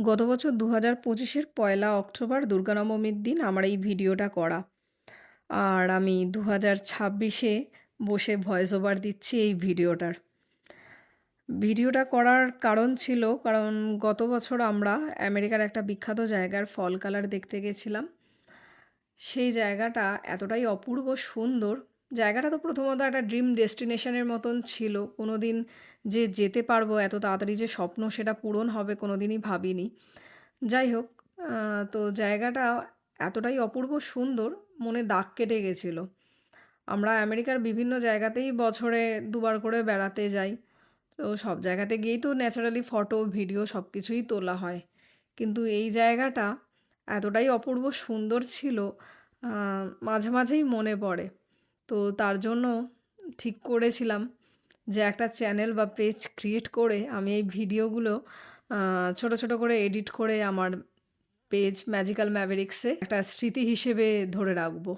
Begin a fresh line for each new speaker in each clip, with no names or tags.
গত বছর ২০২৫-এর ১লা অক্টোবর দুর্গানবমীর দিন আমার এই ভিডিওটা করা। আর আমি ২০২৬-এ বসে ভয়েস ওভার দিচ্ছি এই ভিডিওটার। ভিডিওটা করার কারণ ছিল কারণ গত বছর আমরা আমেরিকার একটা বিখ্যাত জায়গার ফল কালার দেখতে গেছিলাম। সেই জায়গাটা এতটাই অপূর্ব সুন্দর, জায়গাটা তো প্রথমত একটা ড্রিম ডেস্টিনেশনের মতন ছিল। কোনোদিন যে যেতে পারবো এত তাড়াতাড়ি যে স্বপ্ন সেটা পূরণ হবে কোনোদিনই ভাবিনি। যাই হোক, তো জায়গাটা এতটাই অপূর্ব সুন্দর, মনে দাগ কেটে গেছিল। আমরা আমেরিকার বিভিন্ন জায়গাতেই বছরে ২ বার করে বেড়াতে যাই। তো সব জায়গাতে গিয়েই তো ন্যাচারালি ফটো, ভিডিও সব কিছুই তোলা হয়। কিন্তু এই জায়গাটা এতটাই অপূর্ব সুন্দর ছিল, আ মাঝে মাঝেই মনে পড়ে। তো তার জন্য ঠিক করেছিলাম যে একটা চ্যানেল বা পেজ ক্রিয়েট করে আমি এই ভিডিওগুলো ছোট, ছোট করে এডিট করে আমার পেজ ম্যাজিক্যাল ম্যাভেরিক্সে একটা স্মৃতি হিসেবে ধরে রাখবো।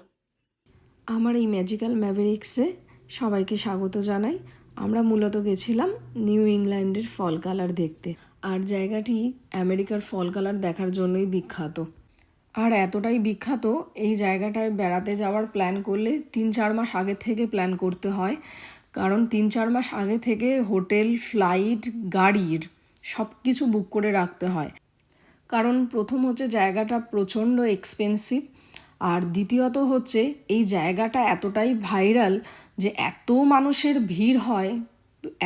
আমার এই ম্যাজিক্যাল ম্যাভেরিক্সে সবাইকে স্বাগত জানাই। আমরা মূলত গেছিলাম নিউ ইংল্যান্ডের ফল কালার দেখতে। আর জায়গাটি আমেরিকার ফল কালার দেখার জন্যই বিখ্যাত। আর এতটাই বিখ্যাত, এই জায়গাটায় বেড়াতে যাওয়ার প্ল্যান করলে ৩-৪ মাস আগে থেকে প্ল্যান করতে হয়। কারণ ৩-৪ মাস আগে থেকে হোটেল, ফ্লাইট, গাড়ির সব কিছু বুক করে রাখতে হয়। কারণ প্রথম হচ্ছে জায়গাটা প্রচণ্ড এক্সপেন্সিভ, আর দ্বিতীয়ত হচ্ছে এই জায়গাটা এতটাই ভাইরাল যে এত মানুষের ভিড় হয়।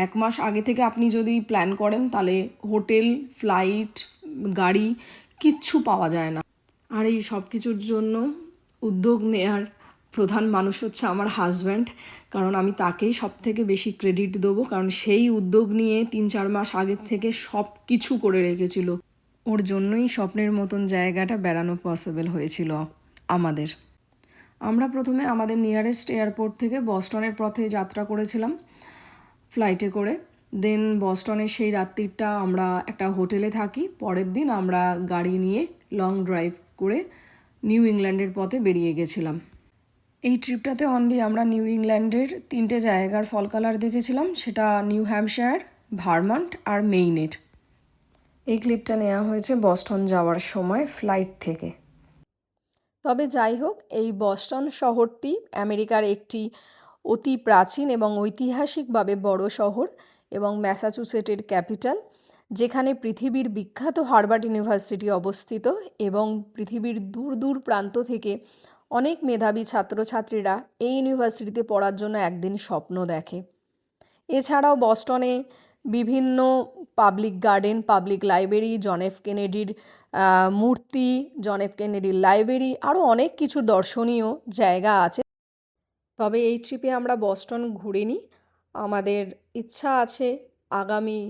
১ মাস আগে থেকে আপনি যদি প্ল্যান করেন তাহলে হোটেল, ফ্লাইট, গাড়ি কিচ্ছু পাওয়া যায় না। আর এই সব কিছুর জন্য উদ্যোগ নেয়ার প্রধান মানুষ হচ্ছে আমার হাজব্যান্ড। কারণ আমি তাকেই সব থেকে বেশি ক্রেডিট দেবো, কারণ সেই উদ্যোগ নিয়ে ৩-৪ মাস আগের থেকে সব কিছু করে রেখেছিল। ওর জন্যই স্বপ্নের মতন জায়গাটা বেড়ানো পসিবল হয়েছিল আমাদের। আমরা প্রথমে আমাদের নিয়ারেস্ট এয়ারপোর্ট থেকে বস্টনের পথে যাত্রা করেছিলাম ফ্লাইটে করে। দেন বস্টনের সেই রাত্রিটা আমরা একটা হোটেলে থাকি। পরের দিন আমরা গাড়ি নিয়ে লং ড্রাইভ করে নিউ ইংল্যান্ডের পথে বেরিয়ে গেছিলাম। এই ট্রিপটাতে অনলি আমরা নিউ ইংল্যান্ডের ৩টে জায়গার ফল কালার দেখেছিলাম, সেটা নিউ হ্যাম্পশায়ার, ভারমন্ট আর মেইনের। এই ক্লিপটা নেওয়া হয়েছে বস্টন যাওয়ার সময় ফ্লাইট থেকে। তবে যাই হোক, এই বস্টন শহরটি আমেরিকার একটি অতি প্রাচীন এবং ঐতিহাসিকভাবে বড় শহর এবং ম্যাসাচুসেটের ক্যাপিটাল, যেখানে পৃথিবীর বিখ্যাত হার্ভার্ড ইউনিভার্সিটি অবস্থিত এবং পৃথিবীর দূর দূর প্রান্ত থেকে অনেক মেধাবী ছাত্রছাত্রীরা এই ইউনিভার্সিটিতে পড়ার জন্য একদিন স্বপ্ন দেখে। এছাড়াও বস্টনে বিভিন্ন public garden, public library, John F কেনেডির মূর্তি, জন এফ কেনেডির লাইব্রেরি, আরও অনেক কিছু দর্শনীয় জায়গা আছে। তবে এই ট্রিপে আমরা বস্টন ঘুরিনি। আমাদের ইচ্ছা আছে আগামী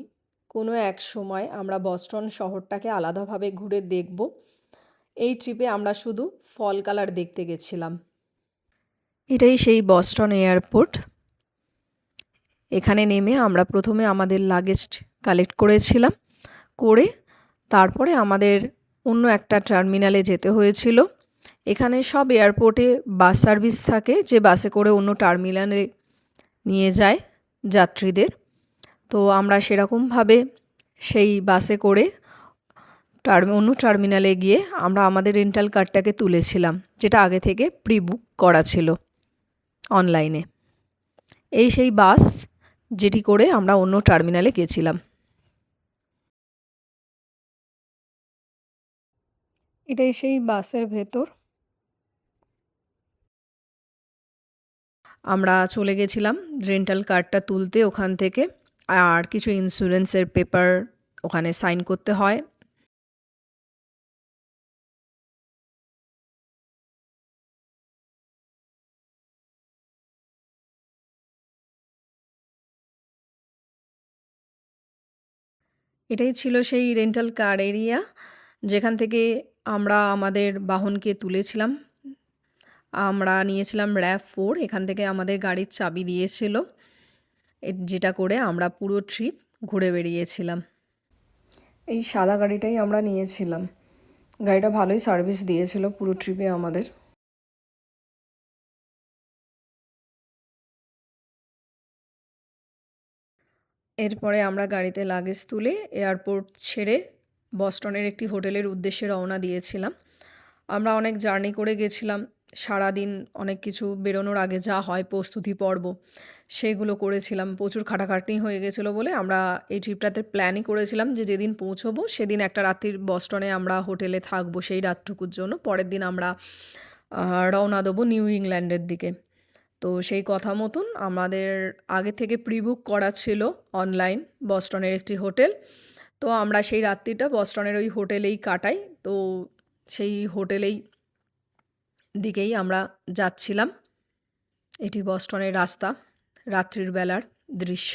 কোনো এক সময় আমরা বস্টন শহরটাকে আলাদাভাবে ঘুরে দেখব। এই ট্রিপে আমরা শুধু ফল কালার দেখতে গেছিলাম। এটাই সেই বস্টন এয়ারপোর্ট। এখানে নেমে আমরা প্রথমে আমাদের লাগেজ কালেক্ট করেছিলাম, করে তারপরে আমাদের অন্য একটা টার্মিনালে যেতে হয়েছিল। এখানে সব এয়ারপোর্টে বাস সার্ভিস থাকে, যে বাসে করে অন্য টার্মিনালে নিয়ে যায় যাত্রীদের। তো আমরা সেরকমভাবে সেই বাসে করে অন্য টার্মিনালে গিয়ে আমরা আমাদের রেন্টাল কারটাকে তুলেছিলাম, যেটা আগে থেকে প্রি বুক করা ছিল অনলাইনে। এই সেই বাস যেটি করে আমরা অন্য টার্মিনালে গেছিলাম। এটাই সেই বাসের ভেতর। আমরা চলে গেছিলাম রেন্টাল কারটা তুলতে ওখান থেকে, আর কিছু ইন্স্যুরেন্সের পেপার ওখানে সাইন করতে হয়। এটাই ছিল সেই রেন্টাল কার এরিয়া, যেখান থেকে আমরা আমাদের বাহনকে তুলেছিলাম। আমরা নিয়েছিলাম RAV4, এখান থেকে আমাদের গাড়ির চাবি দিয়েছিল, যেটা করে আমরা পুরো ট্রিপ ঘুরে বেরিয়েছিলাম। এই সাদা গাড়িটাই আমরা নিয়েছিলাম। গাড়িটা ভালোই সার্ভিস দিয়েছিল পুরো ট্রিপে আমাদের। এরপরে আমরা গাড়িতে লাগেজ তুলে এয়ারপোর্ট ছেড়ে বস্টনের একটি হোটেলের উদ্দেশ্যে রওনা দিয়েছিলাম। আমরা অনেক জার্নি করে গেছিলাম। সারাদিন অনেক কিছু বেরোনোর আগে যা হয় প্রস্তুতি পর্ব, সেগুলো করেছিলাম। প্রচুর খাটাখাটনি হয়ে গেছিলো বলে আমরা এই ট্রিপটাতে প্ল্যানই করেছিলাম যে যেদিন পৌঁছবো সেদিন একটা রাত্রির বস্টনে আমরা হোটেলে থাকবো সেই রাতটুকুর জন্য। পরের দিন আমরা রওনা দেবো নিউ ইংল্যান্ডের দিকে। তো সেই কথা মতন আমাদের আগে থেকে প্রি বুক করা ছিল অনলাইন বস্টনের একটি হোটেল। তো আমরা সেই রাত্রিটা বস্টনের ওই হোটেলেই কাটাই। তো সেই হোটেলেই দিকেই আমরা যাচ্ছিলাম। এটি বস্টনের রাস্তা, রাত্রির বেলার দৃশ্য।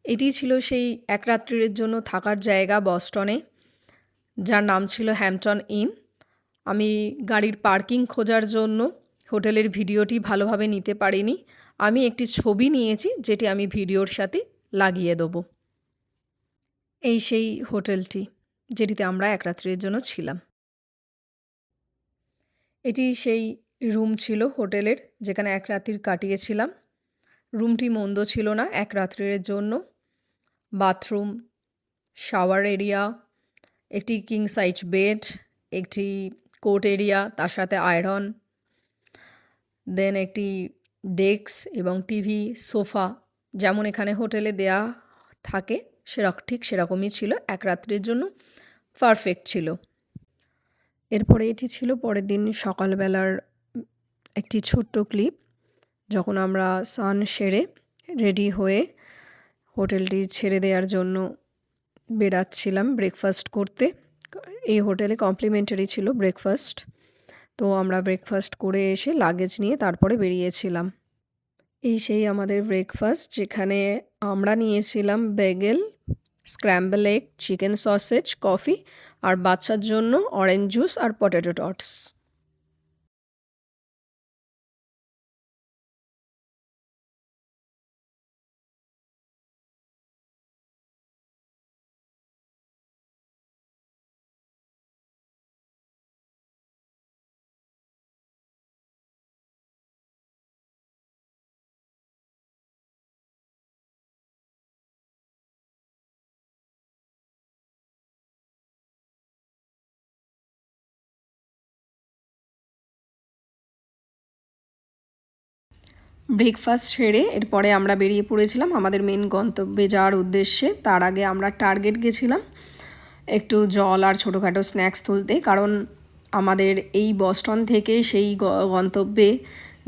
এটি ছিল সেই এক রাত্রির জন্য থাকার জায়গা বস্টনে, যার নাম ছিল হ্যাম্পটন ইন। আমি গাড়ির পার্কিং খোঁজার জন্য হোটেলের ভিডিওটি ভালোভাবে নিতে পারিনি। আমি একটি ছবি নিয়েছি যেটি আমি ভিডিওর সাথে লাগিয়ে দেবো। এই সেই হোটেলটি যেটিতে আমরা এক রাত্রির জন্য ছিলাম। এটি সেই রুম ছিল হোটেলের যেখানে এক রাত্রি কাটিয়েছিলাম। রুমটি মন্দ ছিল না এক রাত্রির জন্য। বাথরুম, শাওয়ার এরিয়া, একটি কিং সাইজ বেড, একটি কোট এরিয়া, তার সাথে আয়রন, দেন একটি ডেস্ক এবং টিভি, সোফা যেমন এখানে হোটেলে দেয়া থাকে ঠিক সেরকমই ছিল। এক রাত্রির জন্য পারফেক্ট ছিল। এরপরে এটি ছিল পরের দিন সকালবেলার একটি ছোট্ট ক্লিপ, যখন আমরা স্নান সেরে রেডি হয়ে হোটেলটি ছেড়ে দেওয়ার জন্য বেরাচ্ছিলাম ব্রেকফাস্ট করতে। এই হোটেলে কমপ্লিমেন্টারি ছিল ব্রেকফাস্ট। তো আমরা ব্রেকফাস্ট করে এসে লাগেজ নিয়ে তারপরে বেরিয়েছিলাম। এই সেই আমাদের ব্রেকফাস্ট, যেখানে আমরা নিয়েছিলাম bagel, scramble egg, chicken sausage, coffee আর বাচ্চার জন্য অরেঞ্জ জুস আর পটেটো টটস। ব্রেকফাস্ট সেরে এরপরে আমরা বেরিয়ে পড়েছিলাম আমাদের মেন গন্তব্যে যাওয়ার উদ্দেশ্যে। তার আগে আমরা টার্গেট গেছিলাম একটু জল আর ছোটোখাটো স্ন্যাক্স তুলতে, কারণ আমাদের এই বস্টন থেকে সেই গন্তব্যে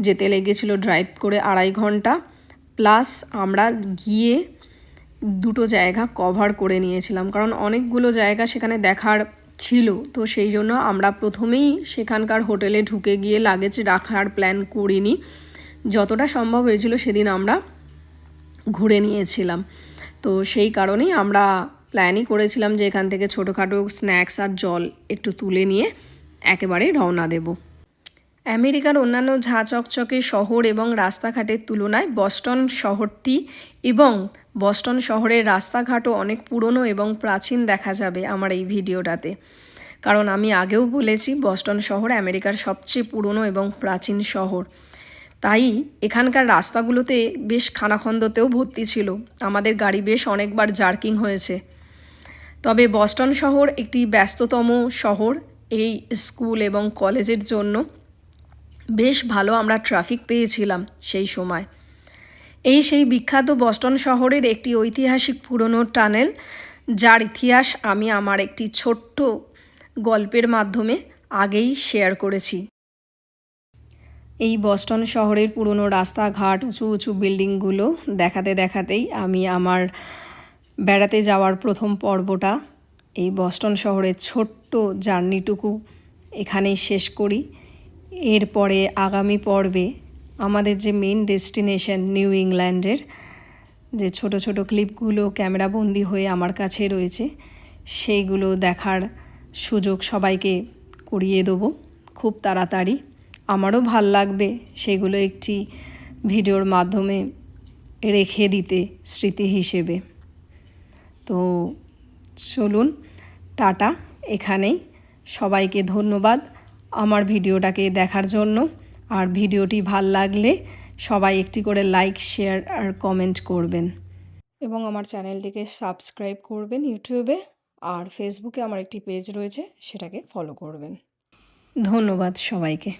যেতে লেগেছিলো ড্রাইভ করে 2.5 ঘন্টা, প্লাস আমরা গিয়ে দুটো জায়গা কভার করে নিয়েছিলাম, কারণ অনেকগুলো জায়গা সেখানে দেখার ছিল। তো সেই জন্য আমরা প্রথমেই সেখানকার হোটেলে ঢুকে গিয়ে লাগেজ রাখার প্ল্যান করিনি। যতটা সম্ভব হয়েছিল সেদিন আমরা ঘুরে নিয়েছিলাম। তো সেই কারণেই আমরা প্ল্যানই করেছিলাম যে এখান থেকে ছোটোখাটো স্ন্যাক্স আর জল একটু তুলে নিয়ে একেবারে রওনা দেব। আমেরিকার অন্যান্য ঝাঁ চকচকে শহর এবং রাস্তাঘাটের তুলনায় বস্টন শহরটি এবং বস্টন শহরের রাস্তাঘাটও অনেক পুরনো এবং প্রাচীন দেখা যাবে আমার এই ভিডিওটাতে। কারণ আমি আগেও বলেছি বস্টন শহর আমেরিকার সবচেয়ে পুরনো এবং প্রাচীন শহর। তাই এখানকার রাস্তাগুলোতে বেশ খানাখন্দতেও ভর্তি ছিল। আমাদের গাড়ি বেশ অনেকবার জার্কিং হয়েছে। তবে বস্টন শহর একটি ব্যস্ততম শহর এই স্কুল এবং কলেজের জন্য। বেশ ভালো আমরা ট্রাফিক পেয়েছিলাম সেই সময়। এই সেই বিখ্যাত বস্টন শহরের একটি ঐতিহাসিক পুরনো টানেল, যার ইতিহাস আমি আমার একটি ছোট্ট গল্পের মাধ্যমে আগেই শেয়ার করেছি। এই বস্টন শহরের পুরনো রাস্তাঘাট, উঁচু উঁচু বিল্ডিংগুলো দেখাতে দেখাতেই আমি আমার বেড়াতে যাওয়ার প্রথম পর্বটা, এই বস্টন শহরের ছোট্ট জার্নিটুকু এখানেই শেষ করি। এরপরে আগামী পর্বে আমাদের যে মেন ডেস্টিনেশন নিউ ইংল্যান্ডের যে ছোট ছোট ক্লিপগুলো ক্যামেরাবন্দি হয়ে আমার কাছে রয়েছে, সেইগুলো দেখার সুযোগ সবাইকে করিয়ে দেবো খুব তাড়াতাড়ি। আমারও ভাল লাগবে সেগুলো একটি ভিডিওর মাধ্যমে রেখে দিতে স্মৃতি হিসেবে। তো চলুন, টাটা, এখানেই সবাইকে ধন্যবাদ। আমার ভিডিওটাকে দেখার জন্য। আর ভিডিওটি ভাল লাগলে সবাই একটি করে লাইক, শেয়ার আর কমেন্ট করবেন এবং আমার চ্যানেলটিকে সাবস্ক্রাইব করবেন ইউটিউবে। আর ফেসবুকে আমার একটি পেজ রয়েছে, সেটাকে ফলো করবেন। ধন্যবাদ সবাইকে।